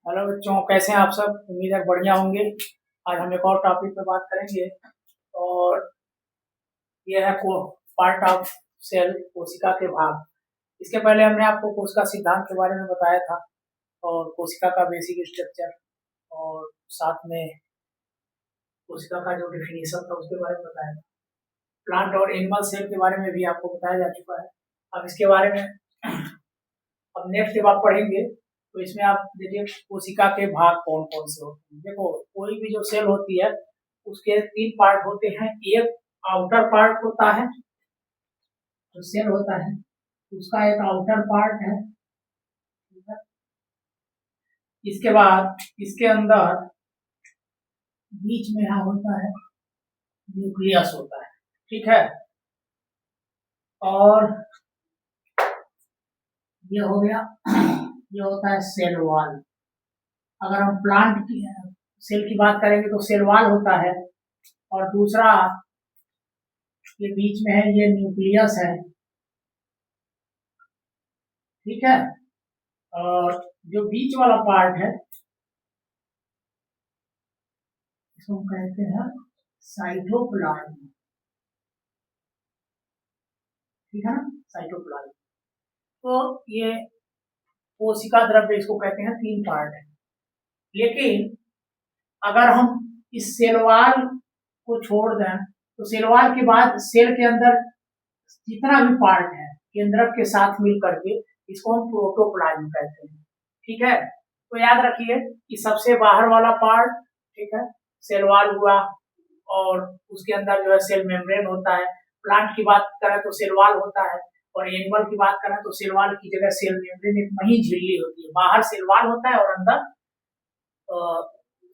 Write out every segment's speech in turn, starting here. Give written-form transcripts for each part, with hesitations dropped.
Hello बच्चों, कैसे हैं आप सब? उम्मीद है बढ़िया होंगे। आज हम एक और टॉपिक पे बात करेंगे और यह है पार्ट ऑफ सेल, कोशिका के भाग। इसके पहले हमने आपको कोशिका सिद्धांत के बारे में बताया था और कोशिका का बेसिक स्ट्रक्चर और साथ में कोशिका का जो डिफिनीशन था उसके बारे में बताया था। प्लांट और एनिमल सेल के बारे में भी आपको बताया जा चुका है। अब इसके बारे में अब नेक्स्ट जब आप पढ़ेंगे तो इसमें आप देखिए कोशिका के भाग कौन कौन से होते हैं। देखो, कोई भी जो सेल होती है उसके तीन पार्ट होते हैं। एक आउटर पार्ट होता है, जो सेल होता है उसका एक आउटर पार्ट है। इसके बाद इसके अंदर बीच में यहाँ होता है न्यूक्लियस होता है, ठीक है। और ये हो गया, ये होता है सेल वॉल। अगर हम प्लांट की सेल की बात करेंगे तो सेल वॉल होता है, और दूसरा ये बीच में है, ये न्यूक्लियस है, ठीक है। और जो बीच वाला पार्ट है इसको हम कहते हैं साइटोप्लाज्म, ठीक है ना, साइटोप्लाज्म। तो ये कोशिका द्रव्य इसको कहते हैं, तीन पार्ट है। लेकिन अगर हम इस सेल वॉल को छोड़ दें तो सेल वॉल के बाद सेल के अंदर जितना भी पार्ट है केंद्रक के साथ मिल करके इसको हम प्रोटोप्लाज्म कहते हैं, ठीक है। तो याद रखिए कि सबसे बाहर वाला पार्ट, ठीक है, सेल वॉल हुआ, और उसके अंदर जो है सेल मेम्ब्रेन होता है। प्लांट की बात करें तो सेल वॉल होता है, और एनिमल की बात करें तो सेल वॉल की जगह सेल मेम्ब्रेन, एक मही झिल्ली होती है। बाहर सेल वॉल होता है और अंदर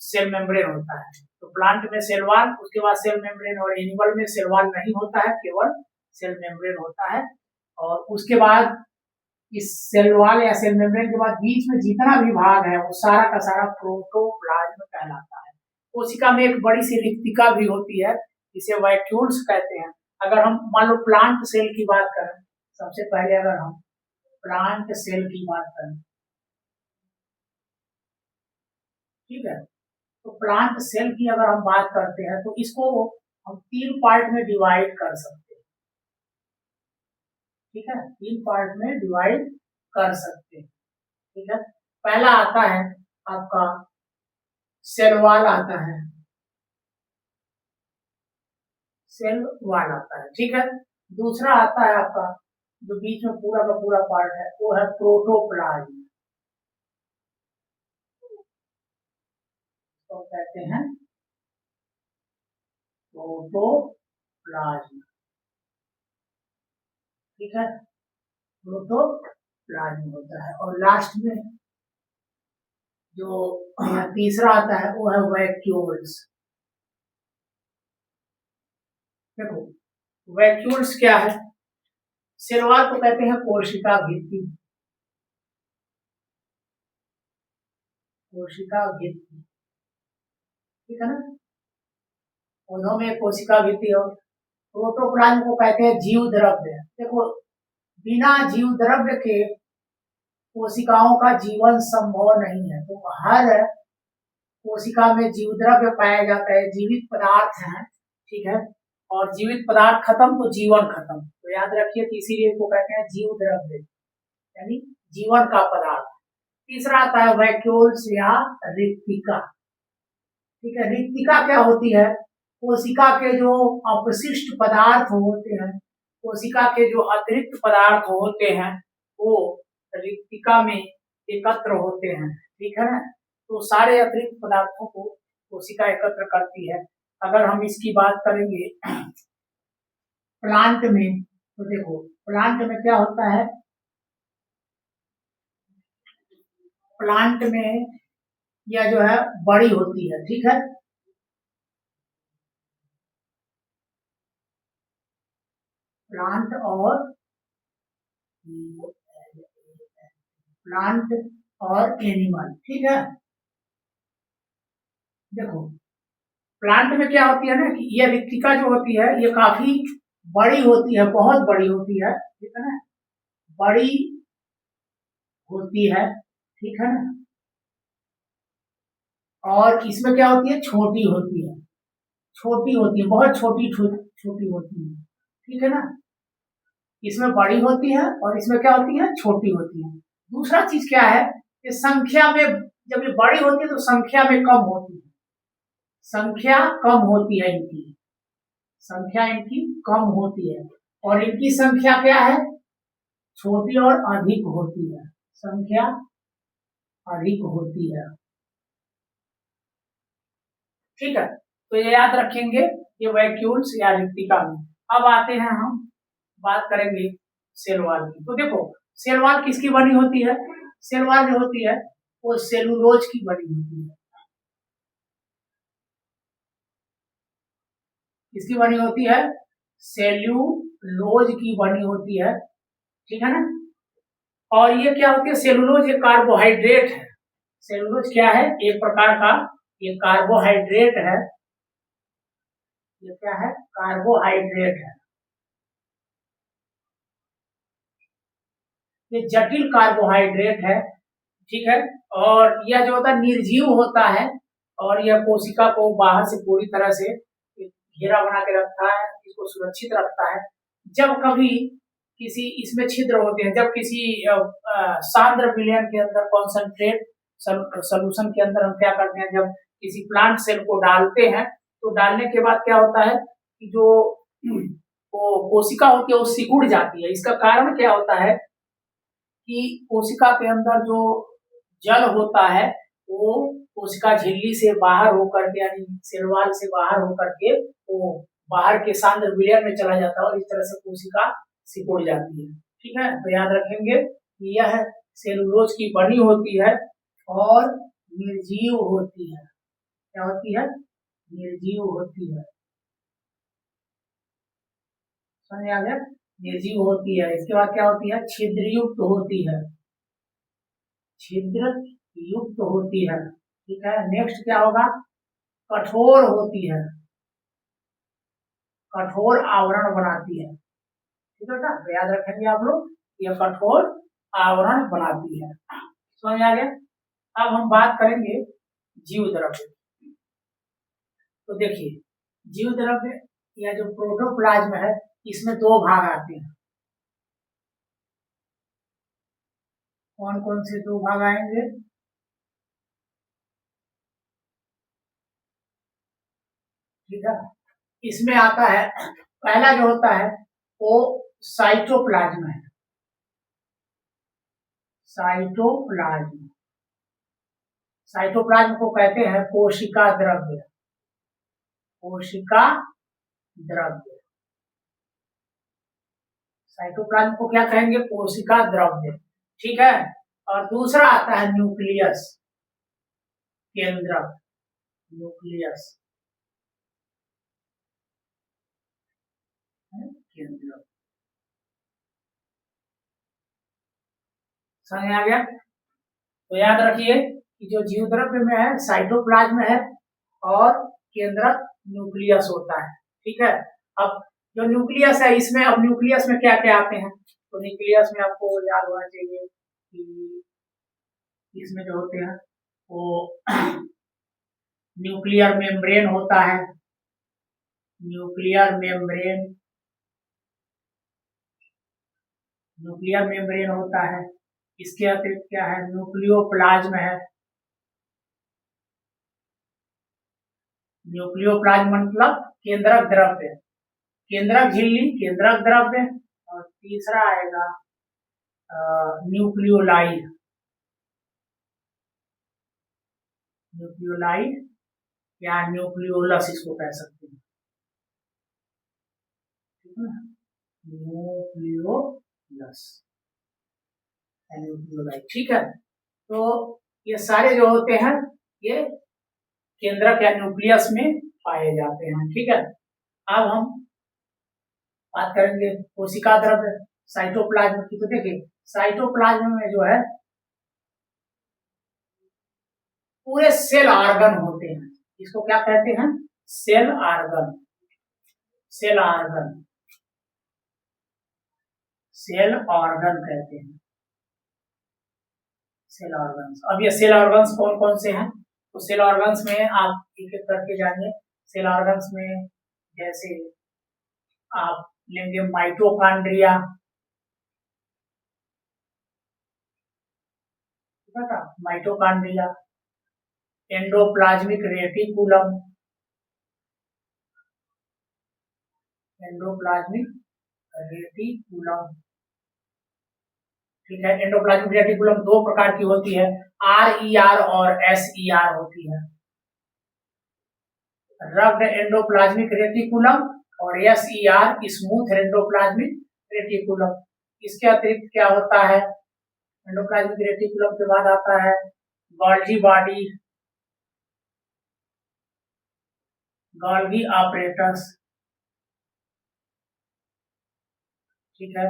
सेल मेम्ब्रेन होता है। तो प्लांट में सेल वॉल, उसके बाद सेल मेम्ब्रेन, और एनिमल में सेल वॉल नहीं होता है, केवल सेल मेम्ब्रेन होता है। और उसके बाद इस सेल वॉल या सेल मेम्ब्रेन के बाद बीच में जितना भी भाग है वो सारा का सारा प्रोटोप्लाज्म कहलाता है। कोशिका में एक बड़ी सी रिक्तिका भी होती है, इसे वैक्यूल्स कहते हैं। अगर हम मान लो प्लांट सेल की बात करें, सबसे पहले अगर हम प्लांट सेल की बात करें, ठीक है, तो प्लांट सेल की अगर हम बात करते हैं तो इसको हम तीन पार्ट में डिवाइड कर सकते हैं, ठीक है, तीन पार्ट में डिवाइड कर सकते हैं, ठीक है। पहला आता है आपका सेल वॉल आता है, सेल वॉल आता है, ठीक है। दूसरा आता है आपका जो बीच में पूरा का पूरा पार्ट है वो है प्रोटोप्लाज्म, तो कहते हैं प्रोटोप्लाज्म, ठीक है, प्रोटोप्लाज्म होता है। और लास्ट में जो तीसरा आता है वो है वैक्यूल्स। देखो, वैक्यूल्स क्या है? सेल वॉल को कहते हैं कोशिका भित्ति, कोशिका भित्ति, ठीक है ना। पौधों में कोशिका भित्ति, और प्रोटोप्लाज्म को कहते हैं जीव द्रव्य। देखो, बिना जीव द्रव्य के कोशिकाओं का जीवन संभव नहीं है। तो हर कोशिका में जीव द्रव्य पाया जाता है, जीवित पदार्थ हैं, ठीक है। और जीवित पदार्थ खत्म तो जीवन खत्म। तो याद रखिए कि इसीलिए इसको कहते हैं जीव द्रव्य, यानी जीवन का पदार्थ। तीसरा आता है वैक्यूल्स या रिक्तिका, ठीक है। रिक्तिका क्या होती है? कोशिका के जो अपशिष्ट पदार्थ होते हैं, कोशिका के जो अतिरिक्त पदार्थ होते हैं वो रिक्तिका में एकत्र होते हैं, ठीक है ना। तो सारे अतिरिक्त पदार्थों को कोशिका एकत्र करती है। अगर हम इसकी बात करेंगे प्लांट में, तो देखो प्लांट में क्या होता है, प्लांट में यह जो है बड़ी होती है, ठीक है। प्लांट और प्लांट और एनिमल, ठीक है। देखो, प्लांट में क्या होती है ना कि ये रिक्तिका जो होती है ये काफी बड़ी होती है, बहुत बड़ी होती है, ठीक है ना, बड़ी होती है, ठीक है ना। और इसमें क्या होती है, छोटी होती है, छोटी होती है, बहुत छोटी छोटी होती है, ठीक है ना। इसमें बड़ी होती है और इसमें क्या होती है, छोटी होती है। दूसरा चीज क्या है कि संख्या में, जब ये बड़ी होती है तो संख्या में कम होती है, संख्या कम होती है इनकी, संख्या इनकी कम होती है। और इनकी संख्या क्या है, छोटी और अधिक होती है, संख्या अधिक होती है, ठीक है। तो ये याद रखेंगे, ये वैक्यूल्स या रिक्तिका में। अब आते हैं हम, बात करेंगे सेल वॉल की। तो देखो, सेल वॉल किसकी बनी होती है, सेल वॉल जो होती है वो सेलुलोज की बनी होती है। किसकी बनी होती है, सेल्यूलोज की बनी होती है, ठीक है ना। और ये क्या होती है, सेलुलोज ये कार्बोहाइड्रेट है, सेलुलोज क्या है, एक प्रकार का ये कार्बोहाइड्रेट है, ये क्या है, कार्बोहाइड्रेट है, ये जटिल कार्बोहाइड्रेट है, ठीक है। और यह जो होता है निर्जीव होता है, और यह कोशिका को बाहर से पूरी तरह से घेरा बना के रखता है, इसको सुरक्षित रखता है। जब कभी किसी इसमें छिद्र होते हैं, जब किसी सांद्र विलयन के अंदर, कॉन्सेंट्रेट सोल्यूशन के अंदर हम क्या करते हैं, जब किसी प्लांट सेल को डालते हैं तो डालने के बाद क्या होता है कि जो वो कोशिका होती है वो सिकुड़ जाती है। इसका कारण क्या होता है कि कोशिका के अंदर जो जल होता है वो कोशिका झिल्ली से बाहर होकर के, यानी सेल वॉल से बाहर होकर के वो बाहर के सांद्र विलयन में चला जाता है और इस तरह से कोशिका सिकुड़ जाती है, ठीक है। तो याद रखेंगे कि यह सेलुलोज की बनी होती है और निर्जीव होती है, क्या होती है, निर्जीव होती है, समझ आ गया, निर्जीव होती है। इसके बाद क्या होती है, छिद्र युक्त होती है, छिद्र युक्त होती है, ठीक है। नेक्स्ट क्या होगा, कठोर होती है, कठोर आवरण बनाती है, ठीक है ना। तो याद रखेंगे आप लोग, ये कठोर आवरण बनाती है, समझ आ गया। अब हम बात करेंगे जीव द्रव्य। तो देखिए, जीव द्रव्य या जो प्रोटोप्लाज्म है, इसमें दो भाग आते हैं। कौन कौन से दो भाग आएंगे, ठीक है। इसमें आता है, पहला जो होता है वो साइटोप्लाज्म है, साइटोप्लाज्म, साइटोप्लाज्म को कहते हैं कोशिका द्रव्य, कोशिका द्रव्य, साइटोप्लाज्म को क्या कहेंगे, कोशिका द्रव्य, ठीक है। और दूसरा आता है न्यूक्लियस, केंद्रक, न्यूक्लियस, केंद्रक, समझ आ गया। तो याद रखिए कि जो जीव द्रव्य में है साइटोप्लाज्म है और केंद्रक न्यूक्लियस होता है, ठीक है। अब जो न्यूक्लियस है, इसमें अब न्यूक्लियस में क्या क्या आते हैं, तो न्यूक्लियस में आपको याद होना चाहिए कि इसमें जो होते हैं वो न्यूक्लियर मेम्ब्रेन होता है, न्यूक्लियर मेम्ब्रेन, न्यूक्लियर मेम्ब्रेन होता है। इसके अतिरिक्त क्या है, न्यूक्लियोप्लाज्म है, न्यूक्लियोप्लाज्म मतलब केंद्रक द्रव्य, केंद्रक झिल्ली, केंद्रक द्रव्य। और तीसरा आएगा न्यूक्लियोलाइड, न्यूक्लियोलाइड या न्यूक्लियोलस इसको कह सकते हैं, ठीक है, न्यूक्लियोलस, न्यूक्लियोलाइड, ठीक है। तो ये सारे जो होते हैं ये केंद्रक या न्यूक्लियस में पाए जाते हैं, ठीक है। अब हम बात करेंगे कोशिका द्रव्य, साइटोप्लाज्म की। तो देखिए, साइटोप्लाज्म में जो है पूरे सेल ऑर्गन होते हैं, इसको क्या कहते हैं, cell organ, cell organ, cell organ कहते हैं, सेल ऑर्गन्स। अब ये सेल ऑर्गन्स कौन कौन से हैं, तो सेल ऑर्गन्स में आप एक एक करके जानिए। सेल ऑर्गन्स में जैसे आप लेंगे mitochondria, mitochondria, endoplasmic reticulum, endoplasmic reticulum, ठीक है। एंडोप्लाज्मिक रेटिकुलम दो प्रकार की होती है, RER और SER होती है। रग्ड एंडोप्लाज्मिक रेटिकुलम और SER स्मूथ एंडोप्लाज्मिक रेटिकुलम। इसके अतिरिक्त क्या होता है, एंडोप्लाज्मिक रेटिकुलम के बाद आता है गोल्गी बॉडी, गोल्गी apparatus, ठीक है।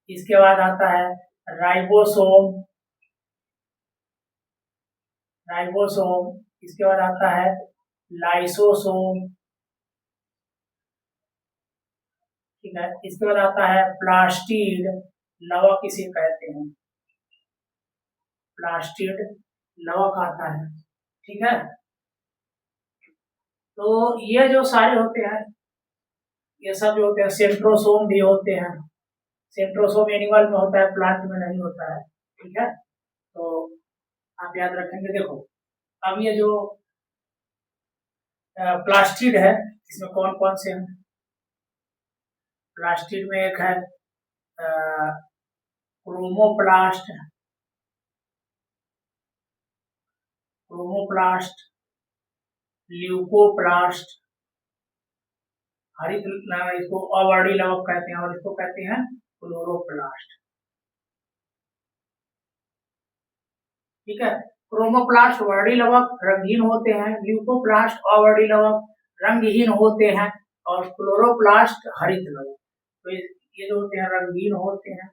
इसके बाद आता है राइबोसोम, राइबोसोम, इसके बाद आता है लाइसोसोम, ठीक है। इसके बाद आता है प्लास्टिड, लवक इसे कहते हैं, प्लास्टिड लवक आता है, ठीक है। तो ये जो सारे होते हैं, ये सब जो होते हैं, सेंट्रोसोम भी होते हैं। सेंट्रोसोम एनिमल में होता है, प्लांट में नहीं होता है, ठीक है। तो आप याद रखेंगे। देखो अब ये जो प्लास्टिड है, इसमें कौन कौन से हैं। प्लास्टिड में एक है क्रोमोप्लास्ट, क्रोमोप्लास्ट, ल्यूकोप्लास्ट, हरित, इसको अवर्डी लवक कहते हैं, और इसको कहते हैं क्लोरोप्लास्ट, ठीक है। क्रोमोप्लास्ट वर्डी लवक रंगीन होते हैं, ल्यूकोप्लास्ट अवर्डी लवक रंगहीन होते हैं, और क्लोरोप्लास्ट हरित लवक। तो ये जो होते हैं रंगीन होते हैं,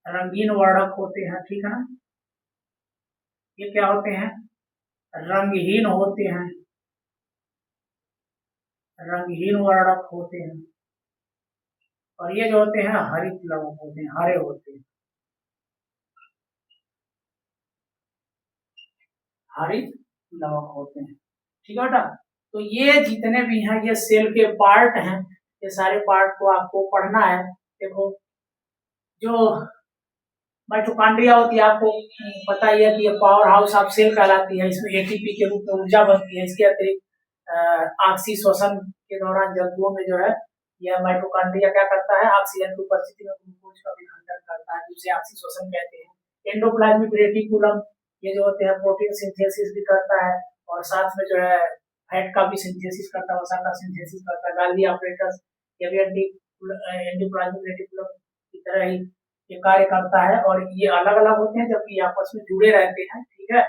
रंगीन वर्णक होते हैं, ठीक है ना। ये क्या होते हैं, रंगहीन होते हैं, रंगहीन वर्णक होते हैं, और ये जो होते हैं हरित लवक होते हैं, हरे होते हैं, हरित लवक होते हैं, ठीक है बेटा। तो ये जितने भी हैं ये सेल के पार्ट हैं, ये सारे पार्ट को आपको पढ़ना है। देखो जो माइटोकॉन्ड्रिया होती है, आपको पता ही है कि ये पावर हाउस ऑफ सेल कहलाती है। इसमें एटीपी के रूप में ऊर्जा बनती है। इसके अतिरिक्त ऑक्सीश्वसन के दौरान जंतुओं में जो है यह माइटोकॉन्ड्रिया क्या करता है, ऑक्सीजन की उपस्थिति में ग्लूकोज का विघटन करता है, जिसे ऑक्सीश्वसन कहते हैं। एंडोप्लाज्मिक रेटिकुलम ये जो होते हैं प्रोटीन सिंथेसिस भी करता है, और साथ में जो है फैट का भी सिंथेसिस करता है, वसा का सिंथेसिस करता है। गोल्गी apparatus ये भी एंडोप्लाज्मिक रेटिकुलम की तरह ही ये कार्य करता है, और ये अलग अलग होते हैं जबकि आपस में जुड़े रहते हैं, ठीक है।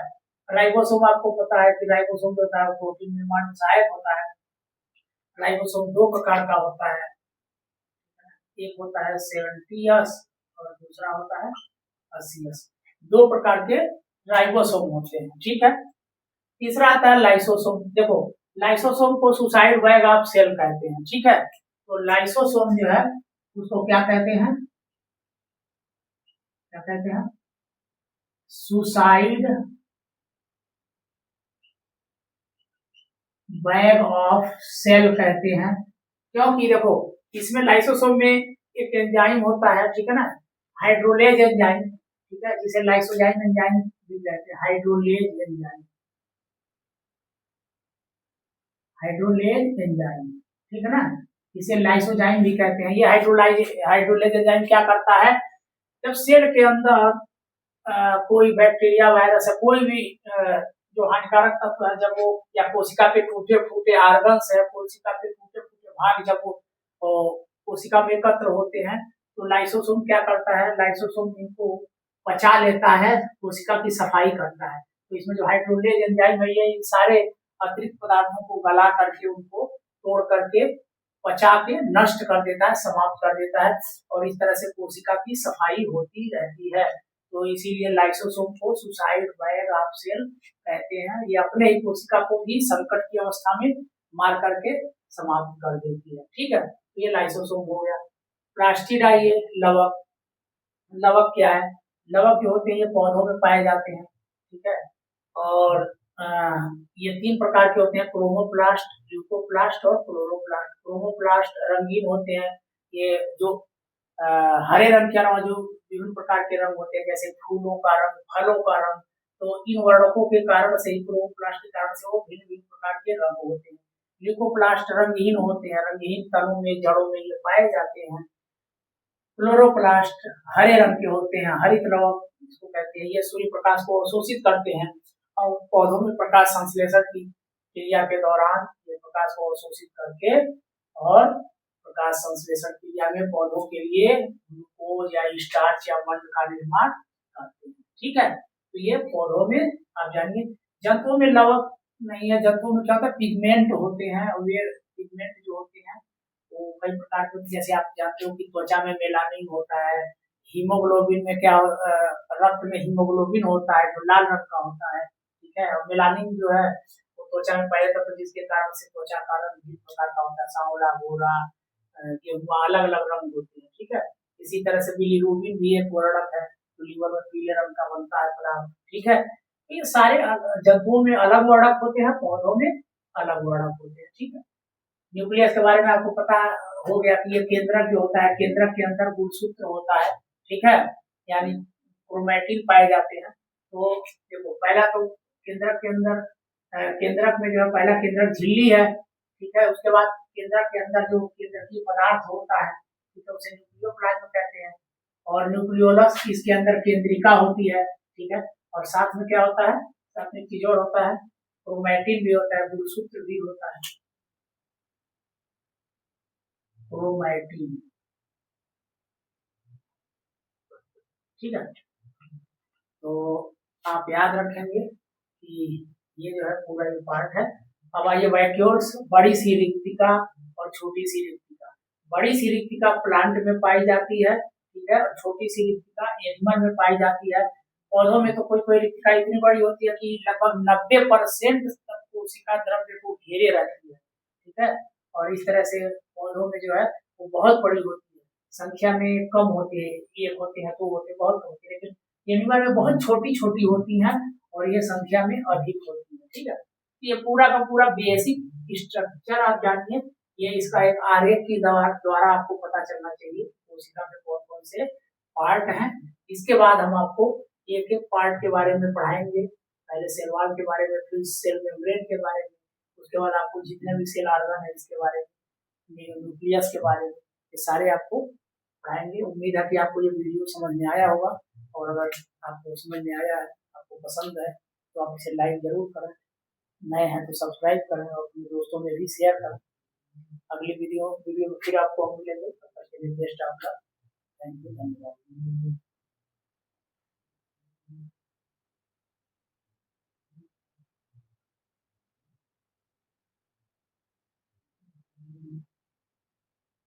राइबोसोम आपको पता है कि राइबोसोम जो होता है प्रोटीन निर्माण में सहायक होता है। राइबोसोम दो प्रकार का होता है, एक होता है 70S और दूसरा होता है 80S। दो प्रकार के राइबोसोम होते हैं, ठीक है। तीसरा आता है लाइसोसोम। देखो लाइसोसोम को सुसाइड बैग ऑफ सेल कहते हैं, ठीक है। तो लाइसोसोम जो है उसको क्या कहते हैं, क्या कहते हैं, सुसाइड बैग ऑफ सेल कहते हैं। क्योंकि देखो इसमें लाइसोसोम में एक एंजाइम होता है, ठीक है ना, हाइड्रोलेज एंजाइम, ठीक है, जिसे लाइसोजाइम एंजाइम भी कहते हैं, हाइड्रोलेज एंजाइम, हाइड्रोलेज एंजाइम, ठीक है ना, इसे लाइसोजाइम भी कहते हैं। ये हाइड्रोलेज एंजाइम क्या करता है, जब सेल के अंदर कोई बैक्टीरिया वायरस है, कोई भी जो हानिकारक तत्व है, जब वो या कोशिका पे टूटे फूटे ऑर्गन्स है, कोशिका पे टूटे फूटे भाग जब वो कोशिका में एकत्र होते हैं, तो लाइसोसोम क्या करता है, लाइसोसोम इनको पचा लेता है, कोशिका की सफाई करता है। तो इसमें जो हाइड्रोलेज एंजाइम है ये इन सारे अतिरिक्त पदार्थों को गला करके उनको तोड़ करके पचा के नष्ट कर देता है, समाप्त कर देता है, और इस तरह से कोशिका की सफाई होती रहती है। तो इसीलिए लाइसोसोम को सुसाइड बैग ऑफ सेल कहते हैं। ये अपने ही कोशिका को भी संकट की अवस्था में मार करके समाप्त कर देती है, ठीक है। तो ये लाइसोसोम हो गया। प्लास्टिडा ये लवक, लवक क्या है, लवक जो होते हैं ये पौधों में पाए जाते हैं, ठीक है, और अ, ये 3 प्रकार के होते हैं, क्रोमोप्लास्ट, ल्यूकोप्लास्ट और क्लोरोप्लास्ट। क्रोमोप्लास्ट रंगीन होते हैं, ये जो अ, हरे रंग के अलावा जो विभिन्न प्रकार के रंग होते हैं, जैसे फूलों का रंग, फलों का रंग, तो इन वर्णकों के कारण से ही, क्रोमोप्लास्ट के कारण से वो भिन्न-भिन्न प्रकार के रंग होते हैं। ल्यूकोप्लास्ट रंगहीन होते हैं, रंगहीन तनों में, जड़ों में ये पाए जाते हैं। क्लोरोप्लास्ट हरे रंग के होते हैं, हरित लवक इसको कहते हैं, ये सूर्य प्रकाश को अवशोषित करते हैं और पौधों में प्रकाश संश्लेषण की क्रिया के दौरान ये प्रकाश को अवशोषित करके और प्रकाश संश्लेषण क्रिया में पौधों के लिए ग्लूकोज या स्टार्च या मंड का निर्माण करते हैं। ठीक है, तो ये पौधों में आप जानिए। जंतुओं में लवक नहीं है, जंतुओं में क्या होता है, पिगमेंट होते हैं, और ये पिगमेंट जो होते हैं वो कई प्रकार के, जैसे आप जानते हो कि त्वचा में मेलानिन होता है, हीमोग्लोबिन में क्या रक्त में हीमोग्लोबिन होता है जो लाल रंग का होता है। ठीक है, और मेलानिन जो है वो त्वचा में पाया जाता है, जिसके कारण से त्वचा का रंग विभिन्न प्रकार का होता है, सांवला, गोरा, गेहुआ, अलग अलग रंग होते हैं। ठीक है, इसी तरह से बिलीरुबिन भी एक वर्णक है, तो लीवर में पीले रंग का बनता है पदार्थ। ठीक है, तो ये सारे जंतुओं में अलग वर्णक होते हैं, पौधों में अलग वर्णक होते हैं। ठीक है, न्यूक्लियस के बारे में आपको पता हो गया कि ये केंद्रक जो होता है, केंद्रक के अंदर गुणसूत्र होता है। ठीक है, यानी क्रोमैटिन पाए जाते हैं। तो देखो, पहला तो केंद्रक के अंदर केंद्रक में जो है, पहला केंद्रक झिल्ली है। ठीक है, उसके बाद केंद्रक के अंदर जो केंद्रकीय पदार्थ होता है, ठीक है, उसे न्यूक्लियोप्लाज्म कहते हैं। और न्यूक्लियोलस इसके अंदर केंद्रिका होती है। ठीक है, और साथ में क्या होता है, साथ में चीज और होता है, क्रोमैटिन भी होता है, गुणसूत्र भी होता है, क्रोमैटिन। ठीक है, तो आप याद रखेंगे कि ये जो है पूरा ये पार्ट है। अब आइए वैक्यूल्स, बड़ी सी रिक्तिका और छोटी सी रिक्तिका। बड़ी सी रिक्तिका प्लांट में पाई जाती है। ठीक है, और छोटी सी रिक्तिका एनिमल में पाई जाती है। पौधों में तो कोई कोई रिक्तिका इतनी बड़ी होती है कि लगभग 90% तक कोशिका द्रव्य को घेरे रहती है। ठीक है, और इस तरह से पौधों में जो है वो बहुत बड़ी होती है, संख्या में कम होती है, एक होते हैं, दो होते हैं, बहुत होती है, लेकिन एनिमल में बहुत छोटी छोटी होती हैं और ये संख्या में अधिक होती है। ठीक है, ये पूरा का पूरा बेसिक स्ट्रक्चर आप जानिए। ये इसका एक आरेख के द्वारा आपको पता चलना चाहिए कोशिका में कौन कौन से पार्ट हैं। इसके बाद हम आपको एक एक पार्ट के बारे में पढ़ाएंगे, पहले सेल वॉल के बारे में, फिर सेल मेम्ब्रेन के बारे में, उसके बाद आपको जितने भी सेल ऑर्गन है इसके बारे में, न्यूक्लियस के बारे में, ये सारे आपको पढ़ाएंगे। उम्मीद है कि आपको ये वीडियो समझ में आया होगा, और अगर आपको समझ में आया है, आपको पसंद है, तो आप इसे लाइक जरूर करें, नए हैं तो सब्सक्राइब करें और अपने दोस्तों में भी शेयर करें। अगली वीडियो में फिर आपको हम मिलेंगे, तब तक के लिए बेस्ट आपका। थैंक यू, धन्यवाद।